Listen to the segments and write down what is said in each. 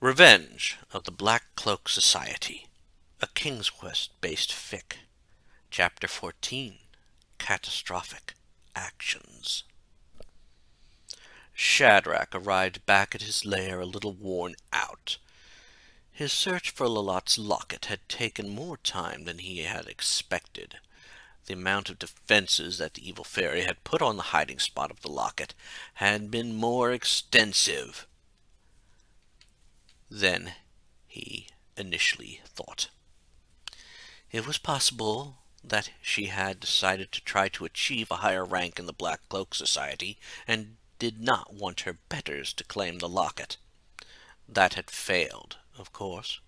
Revenge of the Black Cloak Society, a King's Quest-based fic. Chapter 14, Catastrophic Actions. Shadrach arrived back at his lair a little worn out. His search for Llewdor's locket had taken more time than he had expected. The amount of defenses that the evil fairy had put on the hiding spot of the locket had been more extensive than he initially thought. It was possible that she had decided to try to achieve a higher rank in the Black Cloak Society and did not want her betters to claim the locket. That had failed, of course,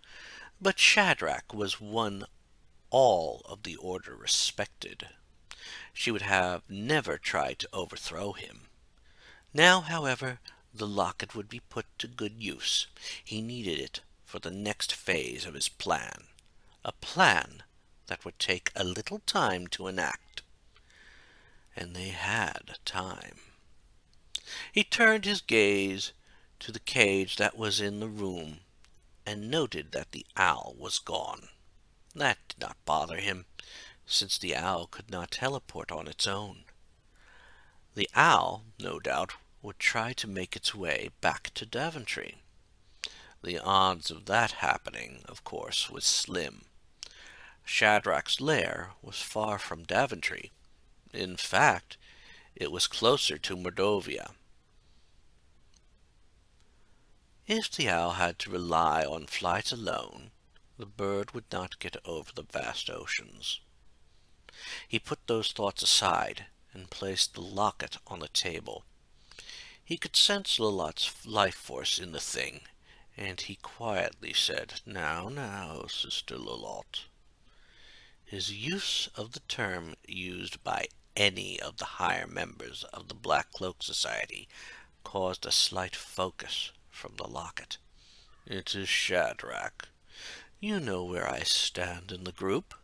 but Shadrach was one all of the Order respected. She would have never tried to overthrow him. Now, however, the locket would be put to good use. He needed it for the next phase of his plan, a plan that would take a little time to enact. And they had time. He turned his gaze to the cage that was in the room and noted that the owl was gone. That did not bother him, since the owl could not teleport on its own. The owl, no doubt, would try to make its way back to Daventry. The odds of that happening, of course, was slim. Shadrach's lair was far from Daventry. In fact, it was closer to Mordovia. If the owl had to rely on flight alone, the bird would not get over the vast oceans. He put those thoughts aside and placed the locket on the table. He could sense Llewdor's life force in the thing, and he quietly said, Now, Sister Llewdor." His use of the term used by any of the higher members of the Black Cloak Society caused a slight focus from the locket. "It is Shadrach. You know where I stand in the group."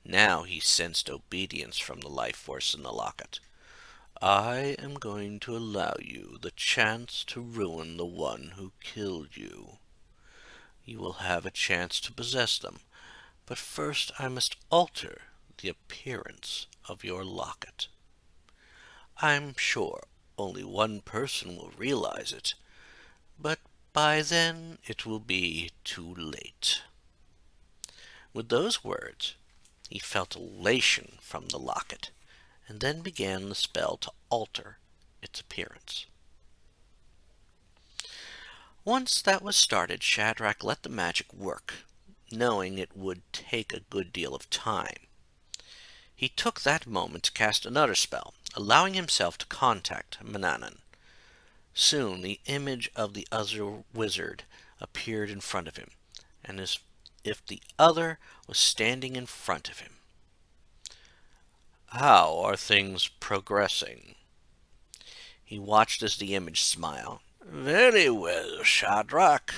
Now he sensed obedience from the life force in the locket. "I am going to allow you the chance to ruin the one who killed you. You will have a chance to possess them, but first I must alter the appearance of your locket. I'm sure only one person will realize it, but by then it will be too late." With those words, he felt elation from the locket, and then began the spell to alter its appearance. Once that was started, Shadrach let the magic work, knowing it would take a good deal of time. He took that moment to cast another spell, allowing himself to contact Manannan. Soon the image of the other wizard appeared in front of him, and as if the other was standing in front of him. "How are things progressing?" He watched as the image smiled. "Very well, Shadrach.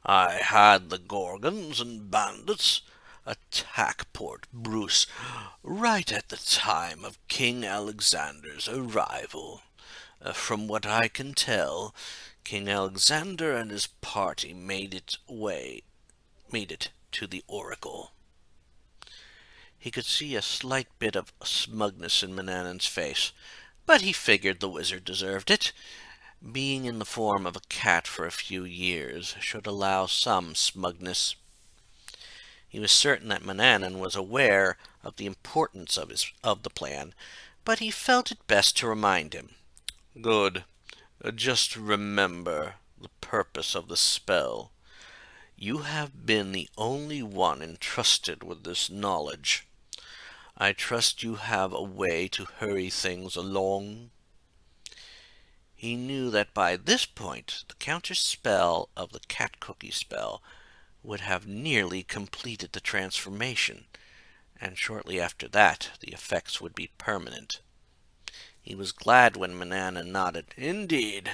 I had the Gorgons and bandits attack Port Bruce right at the time of King Alexander's arrival. From what I can tell, King Alexander and his party made it to the Oracle." He could see a slight bit of smugness in Manannan's face, but he figured the wizard deserved it. Being in the form of a cat for a few years should allow some smugness. He was certain that Manannan was aware of the importance of the plan, but he felt it best to remind him. "Good. Just remember the purpose of the spell. You have been the only one entrusted with this knowledge. I trust you have a way to hurry things along." He knew that by this point the counter-spell of the cat cookie spell would have nearly completed the transformation, and shortly after that the effects would be permanent. He was glad when Manannan nodded. "Indeed.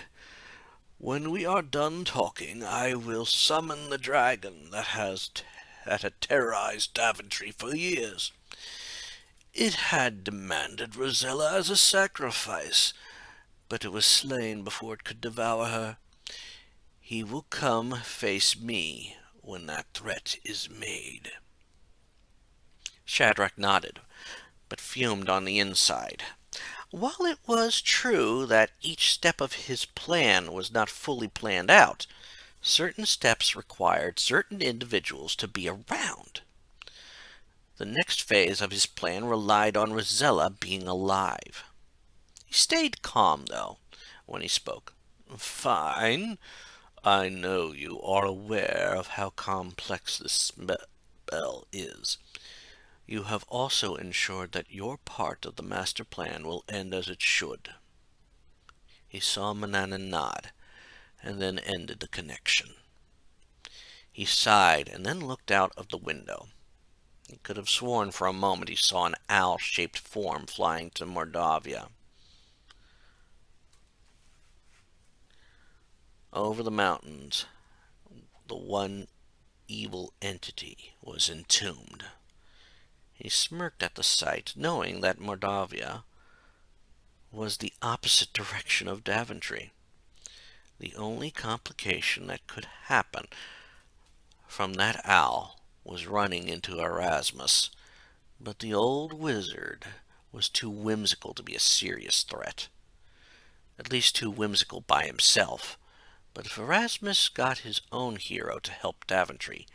When we are done talking, I will summon the dragon that had terrorized Daventry for years. It had demanded Rosella as a sacrifice, but it was slain before it could devour her. He will come face me when that threat is made. Shadrach nodded, but fumed on the inside. While it was true that each step of his plan was not fully planned out, certain steps required certain individuals to be around. The next phase of his plan relied on Rosella being alive. He stayed calm, though, when he spoke. "Fine. I know you are aware of how complex this spell is. You have also ensured that your part of the master plan will end as it should." He saw Manannan nod, and then ended the connection. He sighed, and then looked out of the window. He could have sworn for a moment he saw an owl-shaped form flying to Mordavia. Over the mountains, the one evil entity was entombed. He smirked at the sight, knowing that Mordavia was the opposite direction of Daventry. The only complication that could happen from that owl was running into Erasmus, but the old wizard was too whimsical to be a serious threat. At least too whimsical by himself. But if Erasmus got his own hero to help Daventry,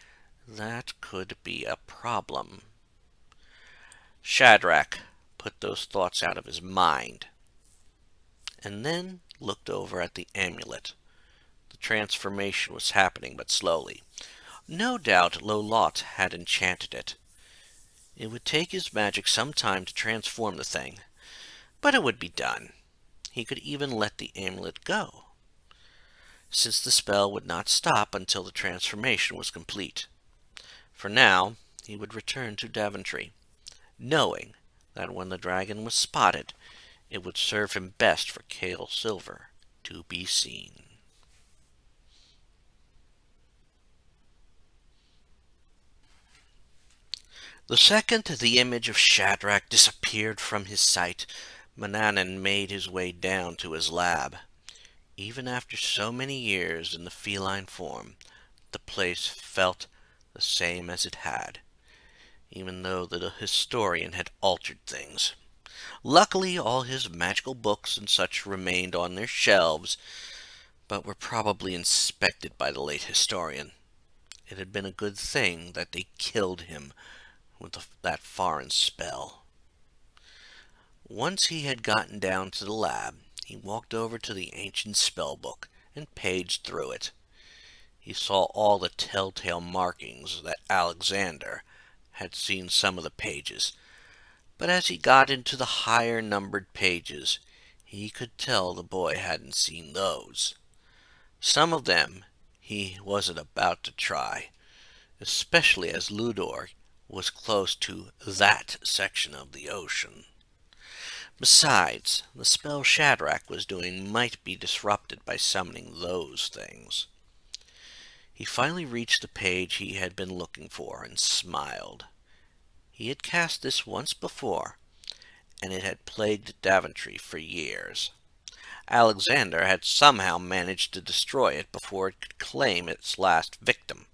that could be a problem. Shadrach put those thoughts out of his mind, and then looked over at the amulet. The transformation was happening, but slowly. No doubt Llewdor had enchanted it. It would take his magic some time to transform the thing, but it would be done. He could even let the amulet go, since the spell would not stop until the transformation was complete. For now, he would return to Daventry, knowing that when the dragon was spotted, it would serve him best for Cale Silver to be seen. The second the image of Shadrach disappeared from his sight, Manannan made his way down to his lab. Even after so many years in the feline form, the place felt the same as it had, even though the historian had altered things. Luckily, all his magical books and such remained on their shelves, but were probably inspected by the late historian. It had been a good thing that they killed him with that foreign spell. Once he had gotten down to the lab, he walked over to the ancient spell book and paged through it. He saw all the telltale markings that Alexander had seen some of the pages, but as he got into the higher numbered pages, he could tell the boy hadn't seen those. Some of them he wasn't about to try, especially as Llewdor was close to that section of the ocean. Besides, the spell Shadrach was doing might be disrupted by summoning those things. He finally reached the page he had been looking for and smiled. He had cast this once before, and it had plagued Daventry for years. Alexander had somehow managed to destroy it before it could claim its last victim.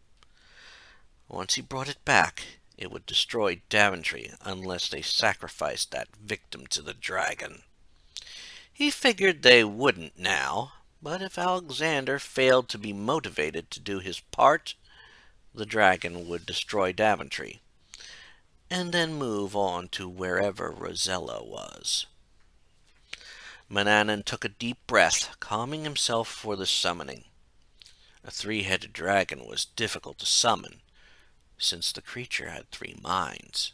Once he brought it back, it would destroy Daventry unless they sacrificed that victim to the dragon. He figured they wouldn't now, but if Alexander failed to be motivated to do his part, the dragon would destroy Daventry, and then move on to wherever Rosella was. Manannan took a deep breath, calming himself for the summoning. A three-headed dragon was difficult to summon, since the creature had 3 minds.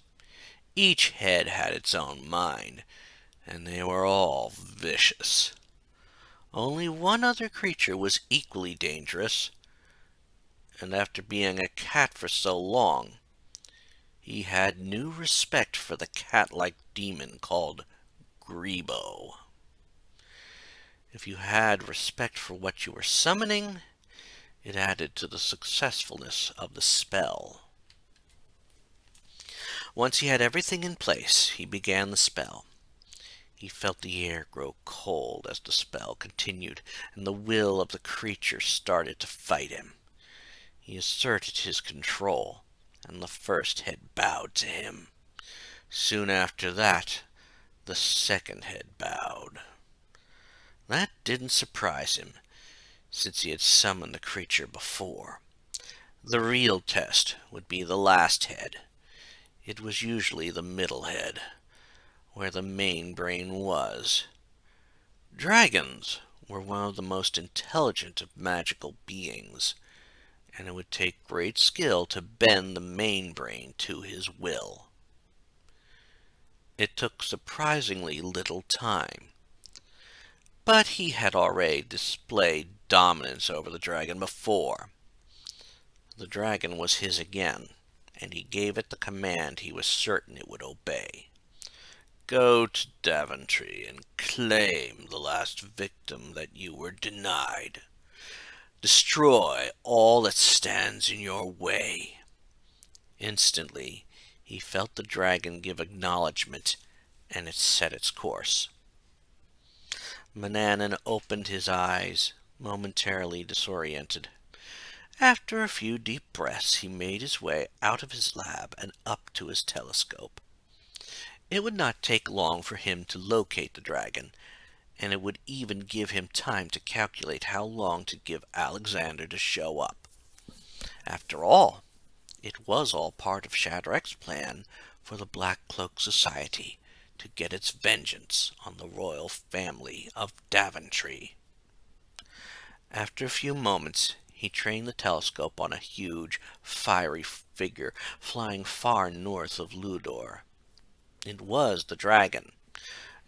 Each head had its own mind, and they were all vicious. Only one other creature was equally dangerous, and after being a cat for so long, he had new respect for the cat-like demon called Grebo. If you had respect for what you were summoning, it added to the successfulness of the spell. Once he had everything in place, he began the spell. He felt the air grow cold as the spell continued, and the will of the creature started to fight him. He asserted his control, and the first head bowed to him. Soon after that, the second head bowed. That didn't surprise him, since he had summoned the creature before. The real test would be the last head. It was usually the middle head, where the main brain was. Dragons were one of the most intelligent of magical beings, and it would take great skill to bend the main brain to his will. It took surprisingly little time, but he had already displayed dominance over the dragon before. The dragon was his again, and he gave it the command he was certain it would obey. Go to Daventry and claim the last victim that you were denied. Destroy all that stands in your way. Instantly, he felt the dragon give acknowledgment, and it set its course. Manannan opened his eyes, momentarily disoriented. After a few deep breaths, he made his way out of his lab and up to his telescope. It would not take long for him to locate the dragon, and it would even give him time to calculate how long to give Alexander to show up. After all, it was all part of Shadrach's plan for the Black Cloak Society to get its vengeance on the royal family of Daventry. After a few moments, he trained the telescope on a huge, fiery figure flying far north of Llewdor. It was the dragon.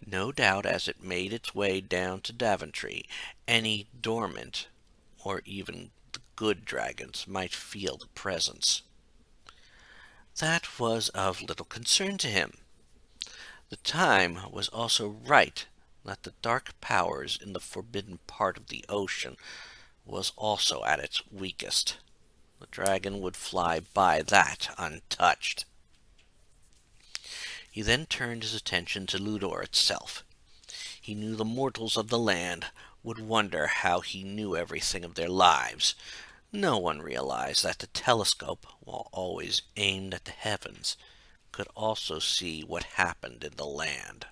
No doubt as it made its way down to Daventry, any dormant, or even the good dragons, might feel the presence. That was of little concern to him. The time was also right that the dark powers in the forbidden part of the ocean was also at its weakest. The dragon would fly by that untouched. He then turned his attention to Llewdor itself. He knew the mortals of the land would wonder how he knew everything of their lives. No one realized that the telescope, while always aimed at the heavens, could also see what happened in the land.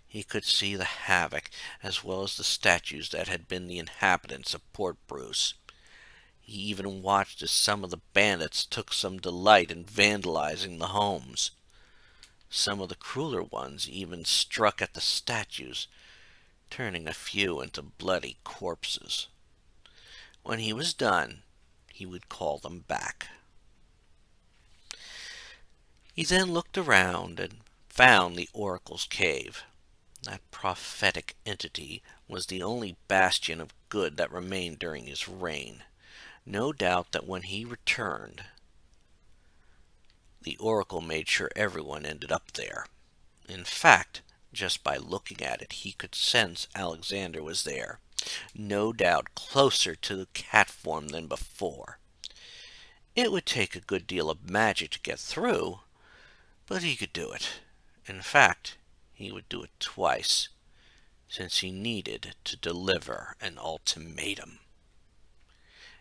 He could see the havoc as well as the statues that had been the inhabitants of Port Bruce. He even watched as some of the bandits took some delight in vandalizing the homes. Some of the crueler ones even struck at the statues, turning a few into bloody corpses. When he was done, he would call them back. He then looked around and found the Oracle's cave. That prophetic entity was the only bastion of good that remained during his reign. No doubt that when he returned, the Oracle made sure everyone ended up there. In fact, just by looking at it, he could sense Alexander was there, no doubt closer to the cat form than before. It would take a good deal of magic to get through, but he could do it. In fact, he would do it twice, since he needed to deliver an ultimatum.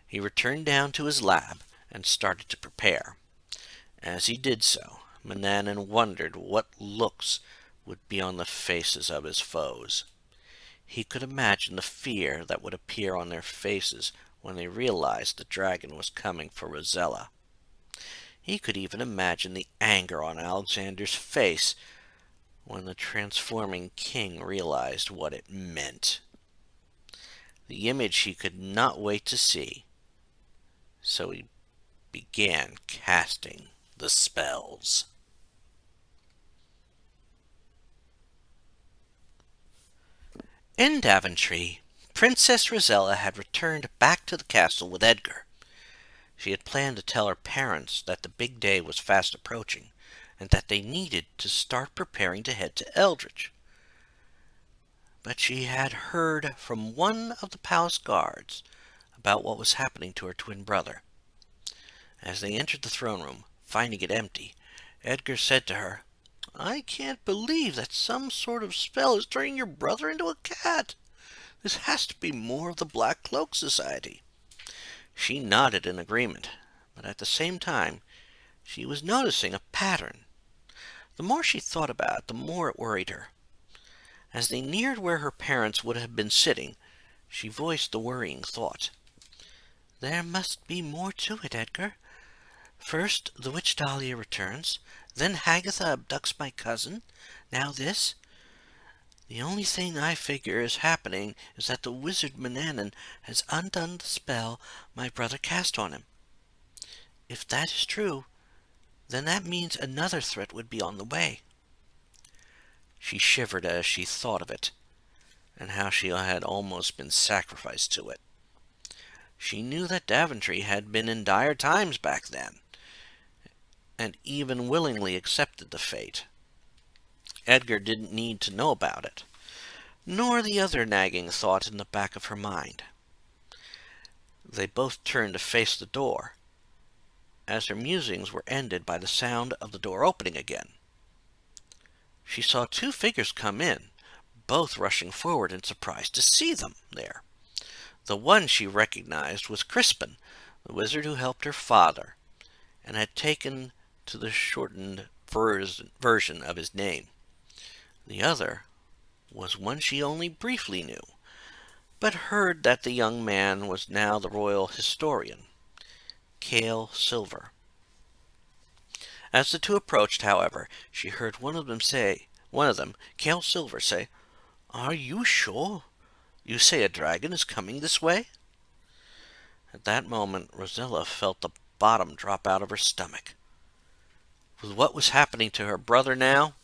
He returned down to his lab and started to prepare. As he did so, Manannan wondered what looks would be on the faces of his foes. He could imagine the fear that would appear on their faces when they realized the dragon was coming for Rosella. He could even imagine the anger on Alexander's face when the transforming king realized what it meant. The image he could not wait to see, so he began casting the spells. In Daventry, Princess Rosella had returned back to the castle with Edgar. She had planned to tell her parents that the big day was fast approaching, and that they needed to start preparing to head to Eldritch. But she had heard from one of the palace guards about what was happening to her twin brother. As they entered the throne room, finding it empty, Edgar said to her, I can't believe that some sort of spell is turning your brother into a cat. This has to be more of the Black Cloak Society." She nodded in agreement, but at the same time she was noticing a pattern. The more she thought about it, the more it worried her. As they neared where her parents would have been sitting, she voiced the worrying thought. "There must be more to it, Edgar. First, the witch Dahlia returns, then Hagatha abducts my cousin, now this. The only thing I figure is happening is that the wizard Manannan has undone the spell my brother cast on him. If that is true, then that means another threat would be on the way." She shivered as she thought of it, and how she had almost been sacrificed to it. She knew that Daventry had been in dire times back then, and even willingly accepted the fate. Edgar didn't need to know about it, nor the other nagging thought in the back of her mind. They both turned to face the door, as her musings were ended by the sound of the door opening again. She saw two figures come in, both rushing forward in surprise to see them there. The one she recognized was Crispin, the wizard who helped her father, and had taken to the shortened version of his name. The other was one she only briefly knew, but heard that the young man was now the royal historian, Cale Silver. As the two approached, however, she heard one of them, Cale Silver, say, "Are you sure? You say a dragon is coming this way?" At that moment, Rosella felt the bottom drop out of her stomach. With what was happening to her brother now,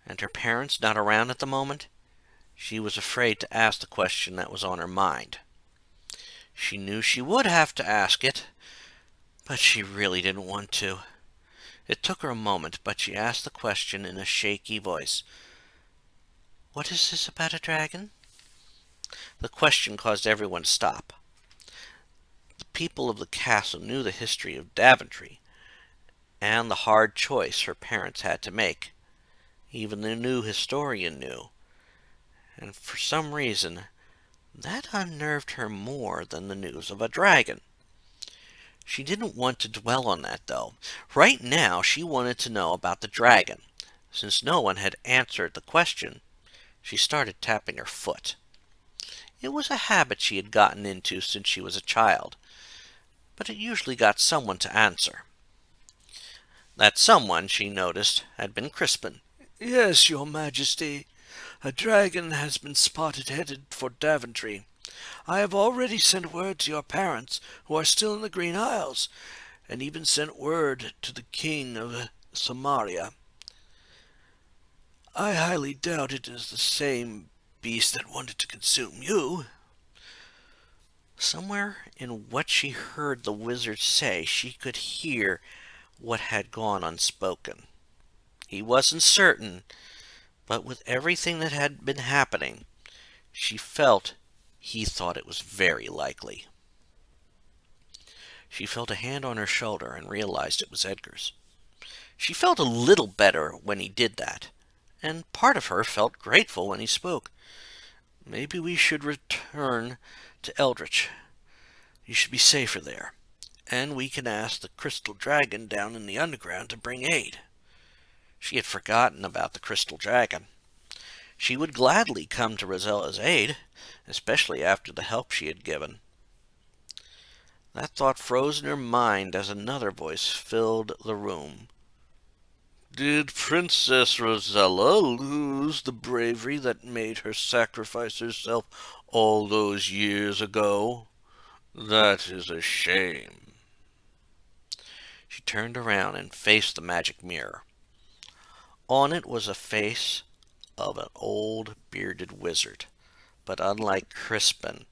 and her parents not around at the moment, she was afraid to ask the question that was on her mind. She knew she would have to ask it, but she really didn't want to. It took her a moment, but she asked the question in a shaky voice. "What is this about a dragon?" The question caused everyone to stop. The people of the castle knew the history of Daventry, and the hard choice her parents had to make. Even the new historian knew, and for some reason that unnerved her more than the news of a dragon. She didn't want to dwell on that, though. Right now she wanted to know about the dragon. Since no one had answered the question, she started tapping her foot. It was a habit she had gotten into since she was a child, but it usually got someone to answer. That someone, she noticed, had been Crispin. "Yes, your majesty. A dragon has been spotted headed for Daventry. I have already sent word to your parents, who are still in the Green Isles, and even sent word to the king of Samaria. I highly doubt it is the same beast that wanted to consume you." Somewhere in what she heard the wizard say, she could hear what had gone unspoken. He wasn't certain, but with everything that had been happening, she felt he thought it was very likely. She felt a hand on her shoulder and realized it was Edgar's. She felt a little better when he did that, and part of her felt grateful when he spoke. "Maybe we should return to Eldritch. You should be safer there, and we can ask the crystal dragon down in the underground to bring aid." She had forgotten about the crystal dragon. She would gladly come to Rosella's aid, especially after the help she had given. That thought froze in her mind as another voice filled the room. "Did Princess Rosella lose the bravery that made her sacrifice herself all those years ago? That is a shame." She turned around and faced the magic mirror. On it was a face of an old bearded wizard, but unlike Crispin,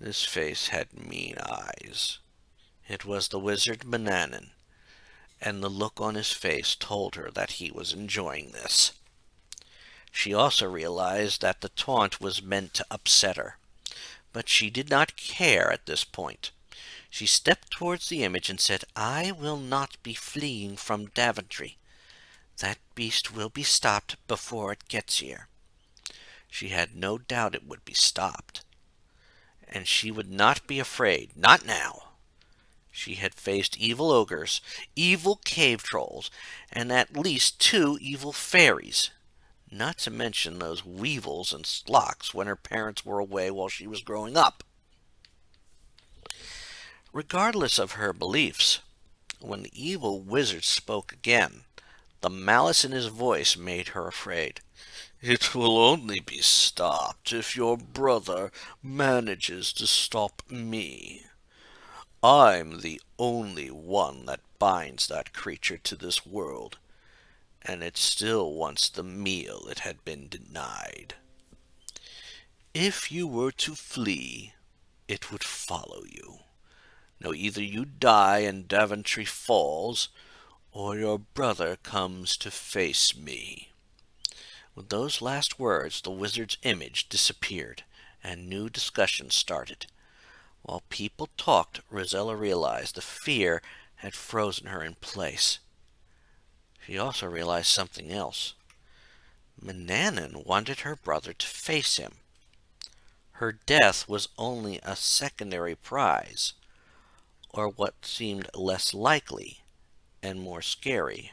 this face had mean eyes. It was the wizard Manannan, and the look on his face told her that he was enjoying this. She also realized that the taunt was meant to upset her, but she did not care at this point. She stepped towards the image and said, "I will not be fleeing from Daventry. That beast will be stopped before it gets here. She had no doubt it would be stopped, and she would not be afraid, not now. She had faced evil ogres, evil cave trolls, and at least 2 evil fairies, not to mention those weevils and slocks when her parents were away while she was growing up. Regardless of her beliefs, when the evil wizard spoke again, the malice in his voice made her afraid. "It will only be stopped if your brother manages to stop me. I'm the only one that binds that creature to this world, and it still wants the meal it had been denied. If you were to flee, it would follow you. Now either you die and Daventry falls, or your brother comes to face me." With those last words, the wizard's image disappeared, and new discussions started. While people talked, Rosella realized the fear had frozen her in place. She also realized something else. Manannan wanted her brother to face him. Her death was only a secondary prize, or what seemed less likely and more scary.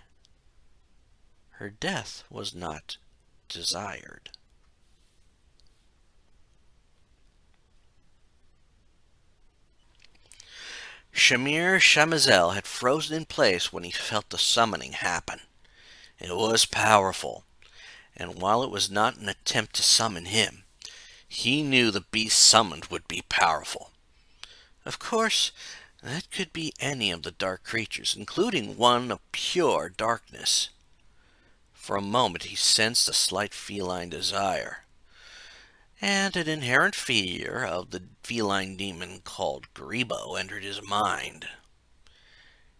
Her death was not desired. Shamir Shamazel had frozen in place when he felt the summoning happen. It was powerful, and while it was not an attempt to summon him, he knew the beast summoned would be powerful. Of course, that could be any of the dark creatures, including one of pure darkness. For a moment he sensed a slight feline desire, and an inherent fear of the feline demon called Grebo entered his mind.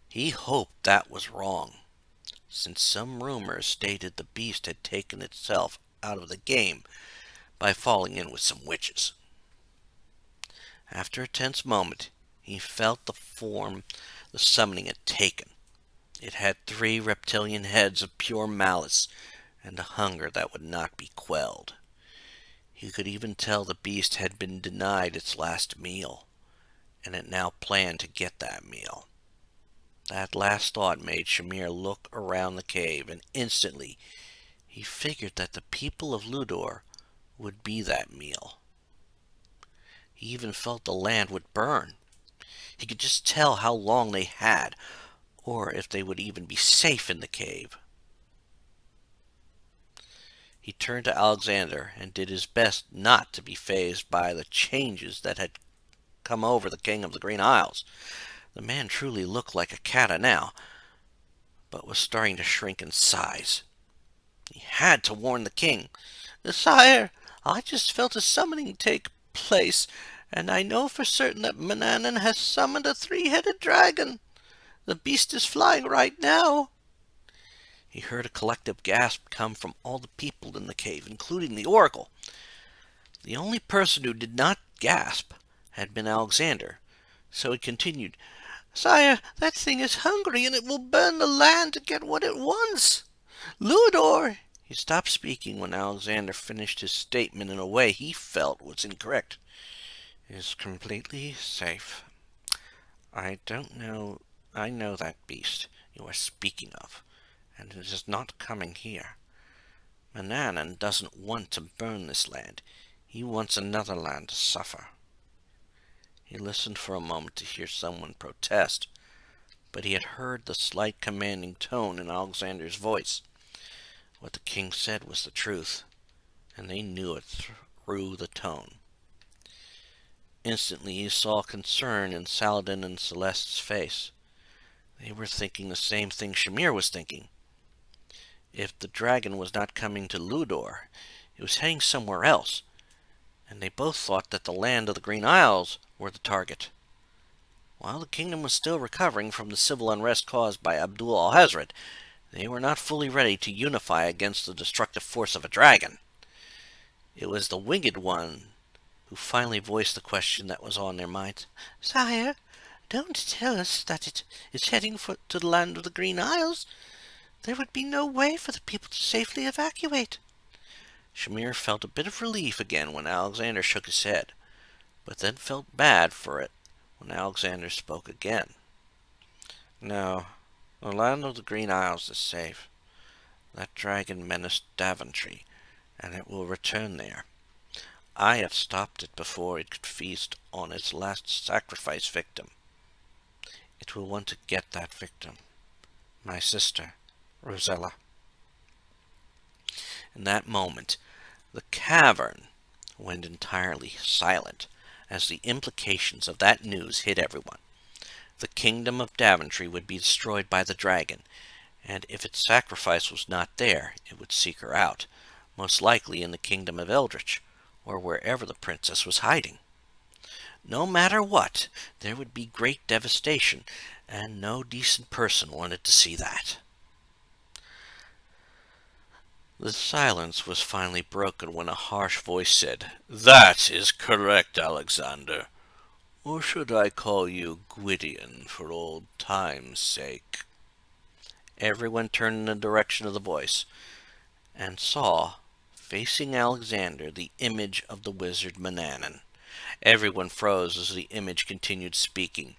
He hoped that was wrong, since some rumors stated the beast had taken itself out of the game by falling in with some witches. After a tense moment, he felt the form the summoning had taken. It had 3 reptilian heads of pure malice and a hunger that would not be quelled. He could even tell the beast had been denied its last meal, and it now planned to get that meal. That last thought made Shamir look around the cave, and instantly he figured that the people of Llewdor would be that meal. He even felt the land would burn. He could just tell how long they had, or if they would even be safe in the cave. He turned to Alexander and did his best not to be fazed by the changes that had come over the King of the Green Isles. The man truly looked like a cata now, but was starting to shrink in size. He had to warn the king. "Sire, I just felt a summoning take place, and I know for certain that Manannan has summoned a 3-headed dragon. The beast is flying right now." He heard a collective gasp come from all the people in the cave, including the oracle. The only person who did not gasp had been Alexander, so he continued, "Sire, that thing is hungry, and it will burn the land to get what it wants. Llewdor—" He stopped speaking when Alexander finished his statement in a way he felt was incorrect. "Is completely safe. I know that beast you are speaking of, and it is not coming here. Manannan doesn't want to burn this land. He wants another land to suffer." He listened for a moment to hear someone protest, but he had heard the slight commanding tone in Alexander's voice. What the king said was the truth, and they knew it through the tone. Instantly he saw concern in Saladin and Celeste's face. They were thinking the same thing Shamir was thinking. If the dragon was not coming to Llewdor, it was heading somewhere else, and they both thought that the land of the Green Isles were the target. While the kingdom was still recovering from the civil unrest caused by Abdul al-Hazred, they were not fully ready to unify against the destructive force of a dragon. It was the winged one who finally voiced the question that was on their minds. "Sire, don't tell us that it is heading to the land of the Green Isles. there would be no way for the people to safely evacuate. Shamir felt a bit of relief again when Alexander shook his head, but then felt bad for it when Alexander spoke again. No, the land of the Green Isles is safe. That dragon menaced Daventry, and it will return there. I have stopped it before it could feast on its last sacrifice victim. It will want to get that victim, my sister, Rosella. In that moment, the cavern went entirely silent as the implications of that news hit everyone. The kingdom of Daventry would be destroyed by the dragon, and if its sacrifice was not there, it would seek her out, most likely in the kingdom of Eldritch, or wherever the princess was hiding. No matter what, there would be great devastation, and no decent person wanted to see that. The silence was finally broken when a harsh voice said, "That is correct, Alexander. Or should I call you Gwydion for old time's sake?" Everyone turned in the direction of the voice, and saw, facing Alexander, the image of the wizard Manannan. Everyone froze as the image continued speaking.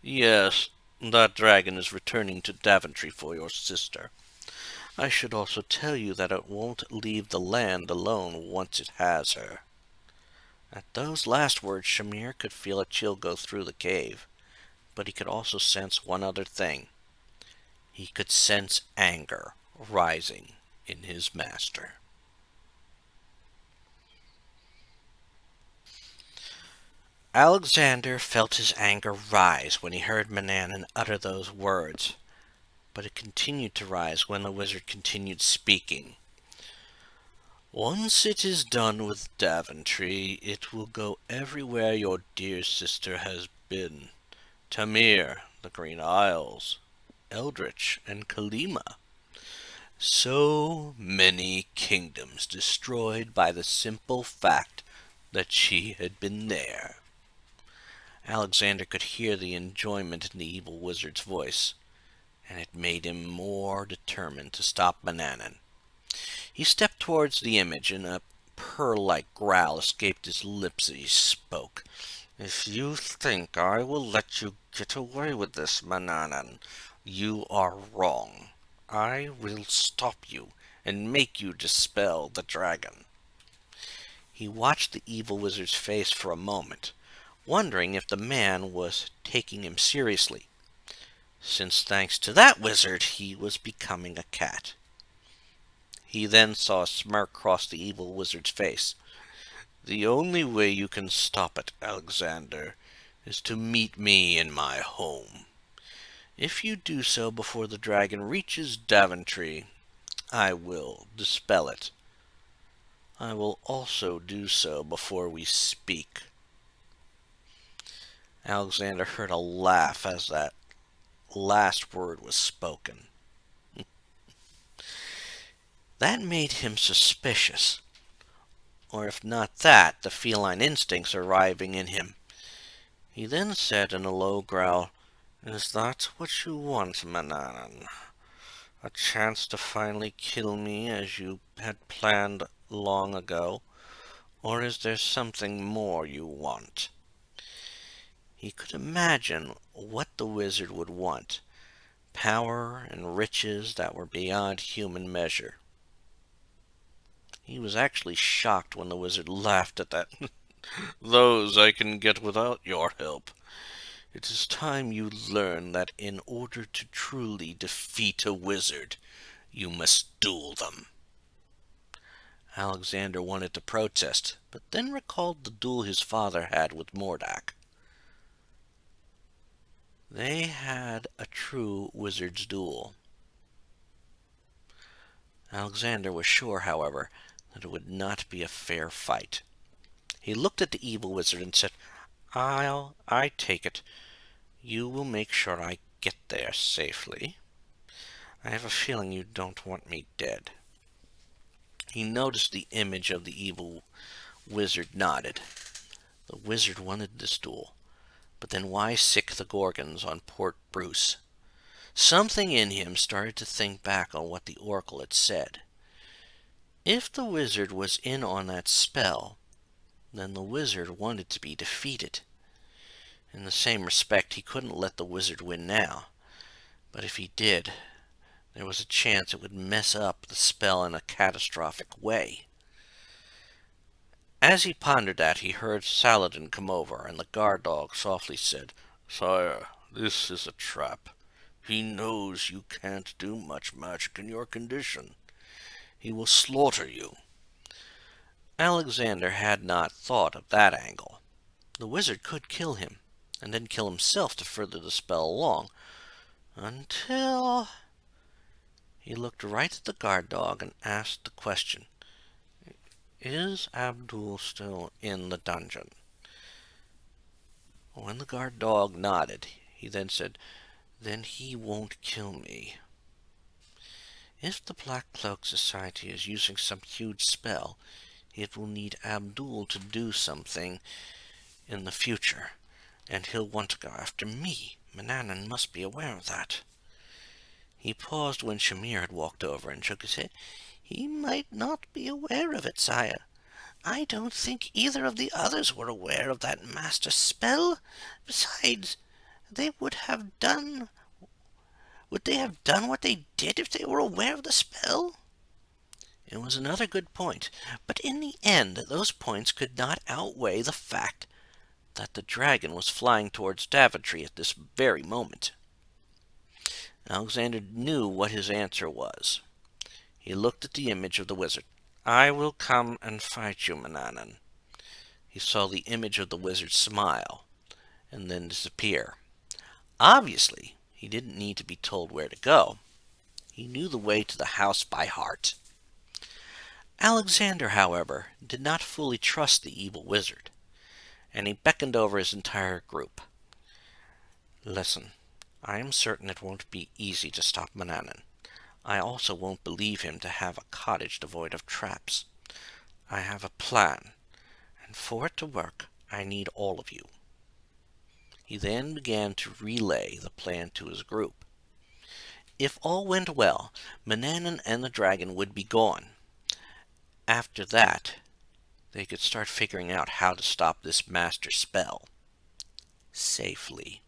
"Yes, that dragon is returning to Daventry for your sister. I should also tell you that it won't leave the land alone once it has her." At those last words, Shamir could feel a chill go through the cave, but he could also sense one other thing. He could sense anger rising in his master. Alexander felt his anger rise when he heard Manannan utter those words, but it continued to rise when the wizard continued speaking. "Once it is done with Daventry, it will go everywhere your dear sister has been. Tamir, the Green Isles, Eldritch, and Kalima. So many kingdoms destroyed by the simple fact that she had been there." Alexander could hear the enjoyment in the evil wizard's voice, and it made him more determined to stop Manannan. He stepped towards the image, and a purr-like growl escaped his lips as he spoke. "If you think I will let you get away with this, Manannan, you are wrong. I will stop you and make you dispel the dragon." He watched the evil wizard's face for a moment, wondering if the man was taking him seriously, since thanks to that wizard he was becoming a cat. He then saw a smirk cross the evil wizard's face. "The only way you can stop it, Alexander, is to meet me in my home. If you do so before the dragon reaches Daventry, I will dispel it. I will also do so before we speak." Alexander heard a laugh as that last word was spoken. That made him suspicious, or if not that, the feline instincts arriving in him. He then said in a low growl, "Is that what you want, Manannan? A chance to finally kill me as you had planned long ago? Or is there something more you want?" He could imagine what the wizard would want. Power and riches that were beyond human measure. He was actually shocked when the wizard laughed at that. "Those I can get without your help. It is time you learn that in order to truly defeat a wizard, you must duel them." Alexander wanted to protest, but then recalled the duel his father had with Mordak. They had a true wizard's duel. Alexander was sure, however, that it would not be a fair fight. He looked at the evil wizard and said, I take it. You will make sure I get there safely. I have a feeling you don't want me dead." He noticed the image of the evil wizard nodded. The wizard wanted this duel, but then why sick the Gorgons on Port Bruce? Something in him started to think back on what the oracle had said. If the wizard was in on that spell, then the wizard wanted to be defeated. In the same respect, he couldn't let the wizard win now. But if he did, there was a chance it would mess up the spell in a catastrophic way. As he pondered that, he heard Saladin come over, and the guard dog softly said, "Sire, this is a trap. He knows you can't do much magic in your condition. He will slaughter you." Alexander had not thought of that angle. The wizard could kill him, and then kill himself to further the spell along, until... He looked right at the guard dog and asked the question, "Is Abdul still in the dungeon?" When the guard dog nodded, he then said, "Then he won't kill me. If the Black Cloak Society is using some huge spell, it will need Abdul to do something in the future, and he'll want to go after me. Manannan must be aware of that." He paused when Shamir had walked over and shook his head. "He might not be aware of it, sire. I don't think either of the others were aware of that master spell. Besides, would they have done what they did if they were aware of the spell?" It was another good point, but in the end those points could not outweigh the fact that the dragon was flying towards Daventry at this very moment. Alexander knew what his answer was. He looked at the image of the wizard. "I will come and fight you, Manannan." He saw the image of the wizard smile and then disappear. Obviously, he didn't need to be told where to go. He knew the way to the house by heart. Alexander, however, did not fully trust the evil wizard, and he beckoned over his entire group. "Listen, I am certain it won't be easy to stop Manannan. I also won't believe him to have a cottage devoid of traps. I have a plan, and for it to work, I need all of you." He then began to relay the plan to his group. If all went well, Manannan and the dragon would be gone. After that, they could start figuring out how to stop this master spell safely.